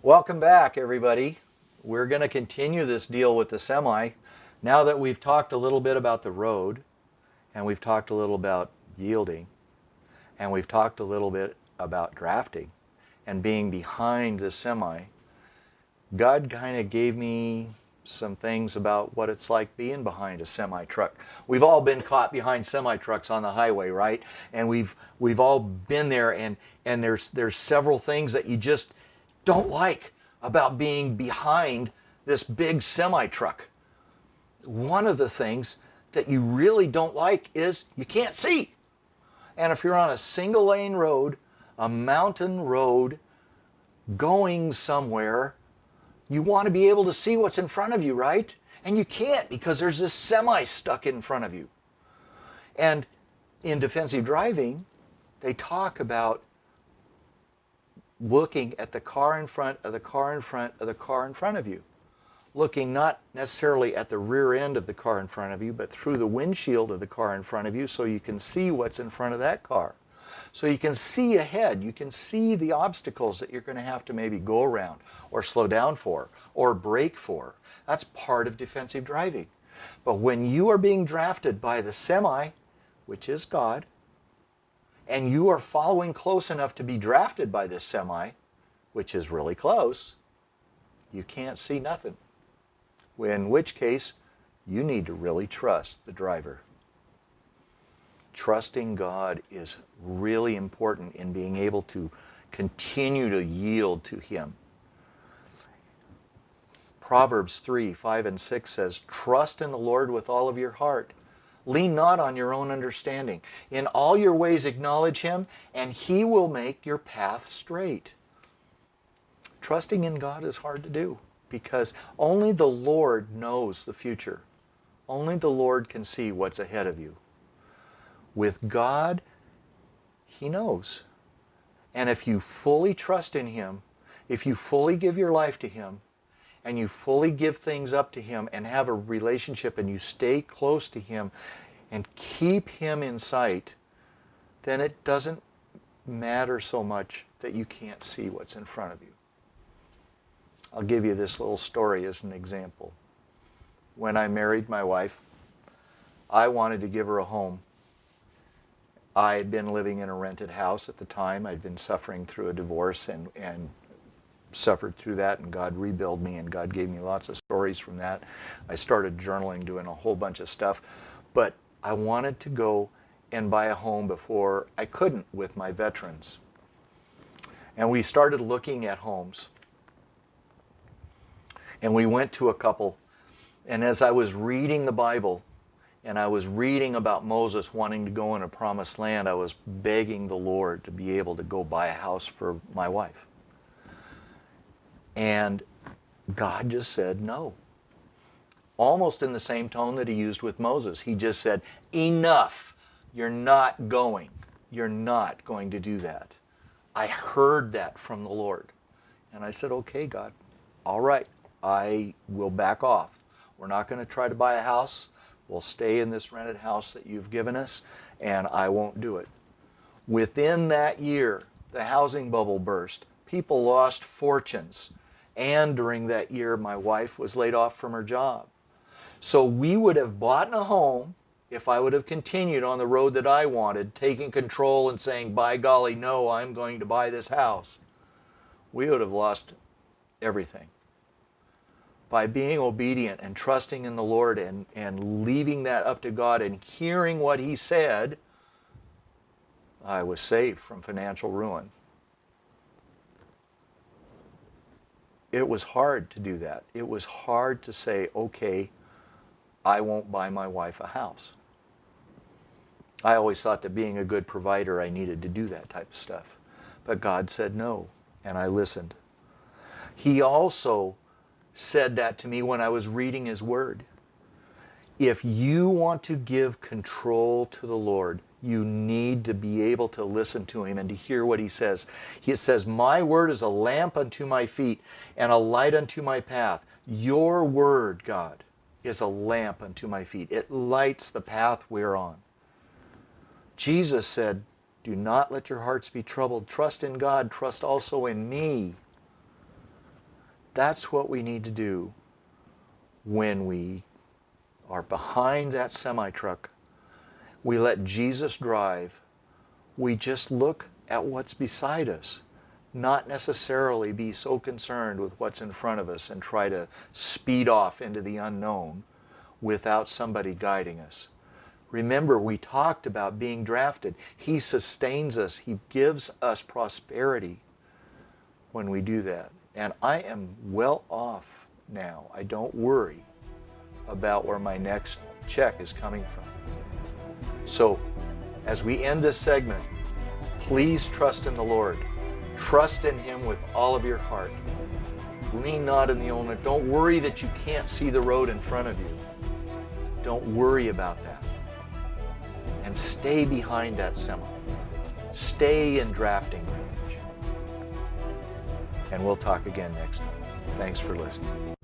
Welcome back, everybody. We're going to continue this deal with the semi. Now that we've talked a little bit about the road, and we've talked a little about yielding, and we've talked a little bit about drafting and being behind the semi, God kind of gave me some things about what it's like being behind a semi truck. We've all been caught behind semi trucks on the highway, right? And we've all been there, and there's several things that you just don't like about being behind this big semi truck. One of the things that you really don't like is you can't see. And if you're on a single lane road, a mountain road, going somewhere, you want to be able to see what's in front of you, right? And you can't because there's this semi stuck in front of you. And in defensive driving, they talk about looking at the car in front of the car in front of the car in front of you. Looking not necessarily at the rear end of the car in front of you, but through the windshield of the car in front of you so you can see what's in front of that car. So you can see ahead. You can see the obstacles that you're going to have to maybe go around or slow down for or brake for. That's part of defensive driving. But when you are being drafted by the semi, which is God, and you are following close enough to be drafted by this semi, which is really close, you can't see nothing. In which case, you need to really trust the driver. Trusting God is really important in being able to continue to yield to Him. Proverbs 3:5-6 says, "Trust in the Lord with all of your heart. Lean not on your own understanding. In all your ways acknowledge Him, and He will make your path straight." Trusting in God is hard to do because only the Lord knows the future. Only the Lord can see what's ahead of you. With God, He knows. And if you fully trust in Him, if you fully give your life to Him, and you fully give things up to Him and have a relationship and you stay close to Him and keep Him in sight, then it doesn't matter so much that you can't see what's in front of you. I'll give you this little story as an example. When I married my wife, I wanted to give her a home. I had been living in a rented house at the time. I'd been suffering through a divorce and suffered through that, and God rebuilt me, and God gave me lots of stories from that. I started journaling, doing a whole bunch of stuff. But I wanted to go and buy a home before I couldn't with my veterans. And we started looking at homes. And we went to a couple. And as I was reading the Bible, and I was reading about Moses wanting to go in a promised land, I was begging the Lord to be able to go buy a house for my wife. And God just said no. Almost in the same tone that He used with Moses. He just said, "Enough. You're not going. You're not going to do that." I heard that from the Lord. And I said, "Okay, God, all right, I will back off. We're not going to try to buy a house. We'll stay in this rented house that you've given us, and I won't do it." Within that year, the housing bubble burst. People lost fortunes. And during that year, my wife was laid off from her job. So we would have bought a home if I would have continued on the road that I wanted, taking control and saying, "By golly, no, I'm going to buy this house." We would have lost everything. By being obedient and trusting in the Lord and leaving that up to God and hearing what He said, I was saved from financial ruin. It was hard to do that. It was hard to say, "Okay, I won't buy my wife a house." I always thought that being a good provider, I needed to do that type of stuff. But God said no, and I listened. He also said that to me when I was reading His Word. If you want to give control to the Lord, you need to be able to listen to Him and to hear what He says. He says, "My word is a lamp unto my feet and a light unto my path." Your word, God, is a lamp unto my feet. It lights the path we're on. Jesus said, "Do not let your hearts be troubled. Trust in God. Trust also in me." That's what we need to do when we are behind that semi-truck. We let Jesus drive. We just look at what's beside us, not necessarily be so concerned with what's in front of us and try to speed off into the unknown without somebody guiding us. Remember, we talked about being drafted. He sustains us. He gives us prosperity when we do that. And I am well off now. I don't worry about where my next check is coming from. So, as we end this segment, please trust in the Lord. Trust in Him with all of your heart. Lean not in the own. Don't worry that you can't see the road in front of you. Don't worry about that. And stay behind that semi. Stay in drafting range. And we'll talk again next time. Thanks for listening.